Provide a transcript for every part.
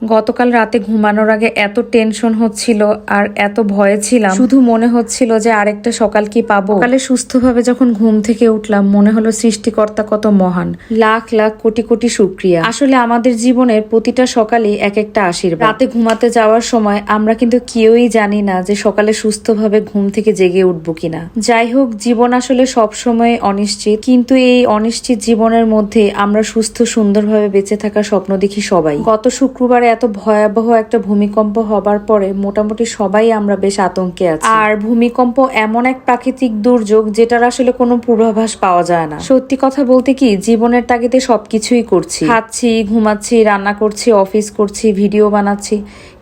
গতকাল রাতে ঘুমানোর আগে এত টেনশন হচ্ছিল আর এত ভয়ে ছিলাম, শুধু মনে হচ্ছিল যে আরেকটা সকাল কি পাবো। সকালে সুস্থভাবে যখন ঘুম থেকে উঠলাম মনে হলো সৃষ্টিকর্তা কত মহান, লাখ লাখ কোটি কোটি শুকরিয়া। আসলে আমাদের জীবনের প্রতিটা সকালই এক একটা আশীর্বাদ। রাতে ঘুমাতে যাওয়ার সময় আমরা কিন্তু কেউই জানি না যে সকালে সুস্থভাবে ঘুম থেকে জেগে উঠবো কিনা। যাই হোক, জীবন আসলে সব সময় অনিশ্চিত, কিন্তু এই অনিশ্চিত জীবনের মধ্যে আমরা সুস্থ সুন্দরভাবে বেঁচে থাকার স্বপ্ন দেখি সবাই। গত শুক্রবারে এত ভয়াবহ একটা ভূমিকম্প হবার পরে মোটামুটি সবাই আমরা বেশ আতঙ্কে আছি। আর ভূমিকম্প এমন এক প্রাকৃতিক দুর্যোগ যেটার আসলে কোনো পূর্বাভাস পাওয়া যায় না। সত্যি কথা বলতে কি, জীবনের তাগিদে সবকিছুই করছি, খাচ্ছি, ঘুমাচ্ছি, রান্না করছি, অফিস করছি, ভিডিও বানাচ্ছি,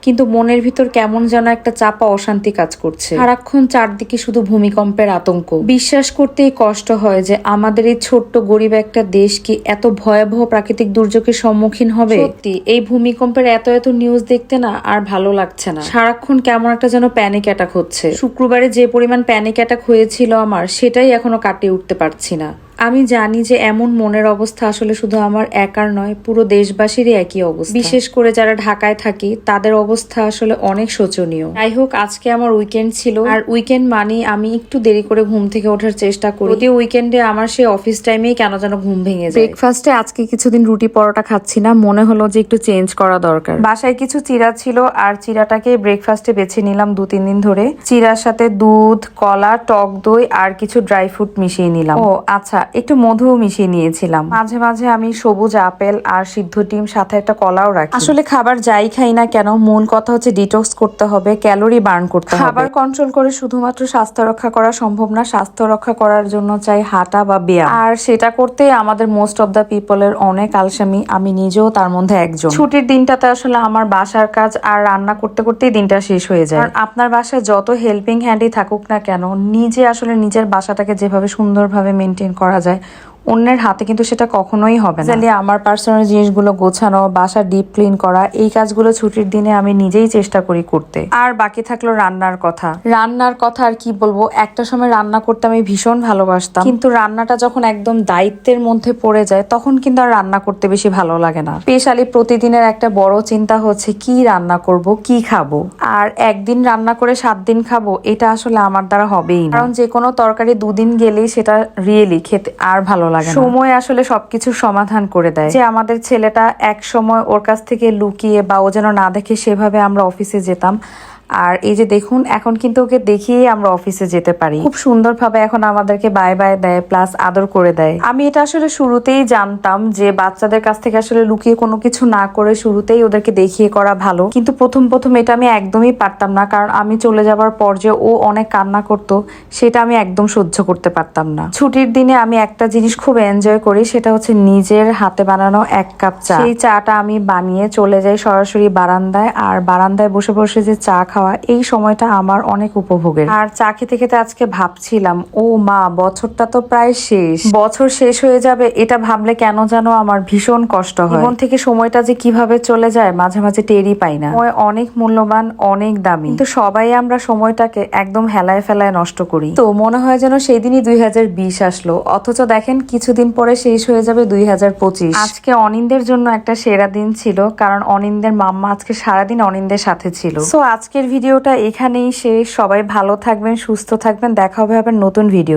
কিন্তু মনের ভিতর কেমন যেন একটা চাপা অশান্তি কাজ করছে। সারাক্ষণ চারদিকে শুধু ভূমিকম্পের আতঙ্ক। বিশ্বাস করতেই কষ্ট হয় যে আমাদের এই ছোট্ট গরিব একটা দেশ কি এত ভয়াবহ প্রাকৃতিক দুর্যোগের সম্মুখীন হবে। সত্যি এই ভূমিকম্পের এত এত নিউজ দেখতে না আর ভালো লাগছে না। সারাক্ষণ কেমন একটা যেন প্যানিক অ্যাটাক হচ্ছে। শুক্রবারে যে পরিমাণ প্যানিক অ্যাটাক হয়েছিল আমার, সেটাই এখনো কাটিয়ে উঠতে পারছি না। আমি জানি যে এমন মনের অবস্থা আসলে শুধু আমার একার নয়, পুরো দেশবাসীরই একই অবস্থা। বিশেষ করে যারা ঢাকায় থাকি তাদের অবস্থা আসলে অনেক শোচনীয়। যাই হোক, আজকে আমার উইকেন্ড ছিল, আর উইকেন্ড মানে আমি একটু দেরি করে ঘুম থেকে ওঠার চেষ্টা করি। যদিও উইকেন্ডে আমার সেই অফিস টাইমেই কেন যেন ঘুম ভেঙে যায়। ব্রেকফাস্টে আজকে কিছুদিন রুটি পরোটা খাচ্ছি না, মনে হলো যে একটু চেঞ্জ করা দরকার। বাসায় কিছু চিড়া ছিল, আর চিড়াটাকে ব্রেকফাস্টে বেছে নিলাম 2-3 দিন ধরে। চিড়ার সাথে দুধ, কলা, টক দই আর কিছু ড্রাই ফ্রুট মিশিয়ে নিলাম। ও আচ্ছা, একটু মধুও মিশিয়ে নিয়েছিলাম। মাঝে মাঝে আমি সবুজ আপেল আর সিদ্ধ ডিম সাথে একটা কলাও রাখি। আসলে খাবার যাই খাই না কেন, মূল কথা হচ্ছে ডিটক্স করতে হবে, ক্যালোরি বার্ন করতে হবে। খাবার কন্ট্রোল করে শুধুমাত্র স্বাস্থ্য রক্ষা করা সম্ভব না, স্বাস্থ্য রক্ষা করার জন্য চাই হাঁটা বা ব্যায়াম। আর সেটা করতে আমাদের মোস্ট অফ দ্য পিপলের অনেক আলসামি, আমি নিজেও তার মধ্যে একজন। ছুটির দিনটাতে আসলে আমার বাসার কাজ আর রান্না করতে করতেই দিনটা শেষ হয়ে যায়। আর আপনার বাসায় যত হেল্পিং হ্যান্ডই থাকুক না কেন, নিজে আসলে নিজের বাসাটাকে যেভাবে সুন্দরভাবে মেনটেন করা যায়, অন্যের হাতে কিন্তু সেটা কখনোই হবে না। আমার পার্সোনাল জিনিসগুলো গোছানো, বাসা ডিপ ক্লিন করা, এই কাজগুলো ছুটির দিনে আমি নিজেই চেষ্টা করি করতে। আর বাকি থাকলো রান্নার কথা। রান্নার কথা আর কি বলবো, একটা সময় রান্না করতে আমি ভীষণ ভালোবাসতাম, কিন্তু রান্নাটা যখন একদম দায়িত্বের মধ্যে পড়ে যায় তখন কিন্তু আর রান্না করতে বেশি ভালো লাগে না। স্পেশালি প্রতিদিনের একটা বড় চিন্তা হচ্ছে কি রান্না করব, কি খাবো। আর একদিন রান্না করে 7 দিন খাবো, এটা আসলে আমার দ্বারা হবেই না। কারণ যে কোনো তরকারি 2 দিন গেলেই সেটা রিয়েলি খেতে আর ভালো লাগে। সময় আসলে সবকিছুর সমাধান করে দেয়। যে আমাদের ছেলেটা এক সময় ওর কাছ থেকে লুকিয়ে বা ও যেন না দেখে সেভাবে আমরা অফিসে যেতাম, আর এই যে দেখুন এখন কিন্তু ওকে দেখিয়ে আমরা অফিসে যেতে পারি। খুব সুন্দরভাবে এখন আমাদেরকে বাই বাই দেয়, প্লাস আদর করে দেয়। আমি এটা আসলে শুরুতেই জানতাম যে বাচ্চাদের কাছ থেকে আসলে লুকিয়ে কোনো কিছু না করে শুরুতেই ওদেরকে দেখিয়ে করা ভালো, কিন্তু প্রথম এটা আমি একদমই পারতাম না। কারণ আমি চলে যাবার পর যে ও অনেক কান্না করতো, সেটা আমি একদম সহ্য করতে পারতাম না। ছুটির দিনে আমি একটা জিনিস খুব এনজয় করি, সেটা হচ্ছে নিজের হাতে বানানো 1 কাপ চা। সেই চাটা আমি বানিয়ে চলে যাই সরাসরি বারান্দায়, আর বারান্দায় বসে বসে যে চা খাওয়া, এই সময়টা আমার অনেক উপভোগের। আর চা খেতে খেতে আজকে ভাবছিলাম, ও মা, বছরটা তো প্রায় শেষ, বছর শেষ হয়ে যাবে, এটা ভাবলে কেন যেন আমার ভীষণ কষ্ট হয়। জীবন থেকে সময়টা যে কিভাবে চলে যায় মাঝে মাঝে টেরই পাই না। সময় অনেক মূল্যবান, অনেক দামি, কিন্তু সবাই আমরা সময়টাকে একদম হেলায় ফেলায় নষ্ট করি। তো মনে হয় যেন সেই দিনই 2020 আসলো, অথচ দেখেন কিছুদিন পরে শেষ হয়ে যাবে 2025। আজকে অনিন্দের জন্য একটা সেরা দিন ছিল, কারণ অনিন্দের মাম্মা আজকে সারাদিন অনিন্দের সাথে ছিল। সো আজকের ভিডিওটা এখানেই শেষ। সবাই ভালো থাকবেন, সুস্থ থাকবেন, দেখা হবে আবার নতুন ভিডিও।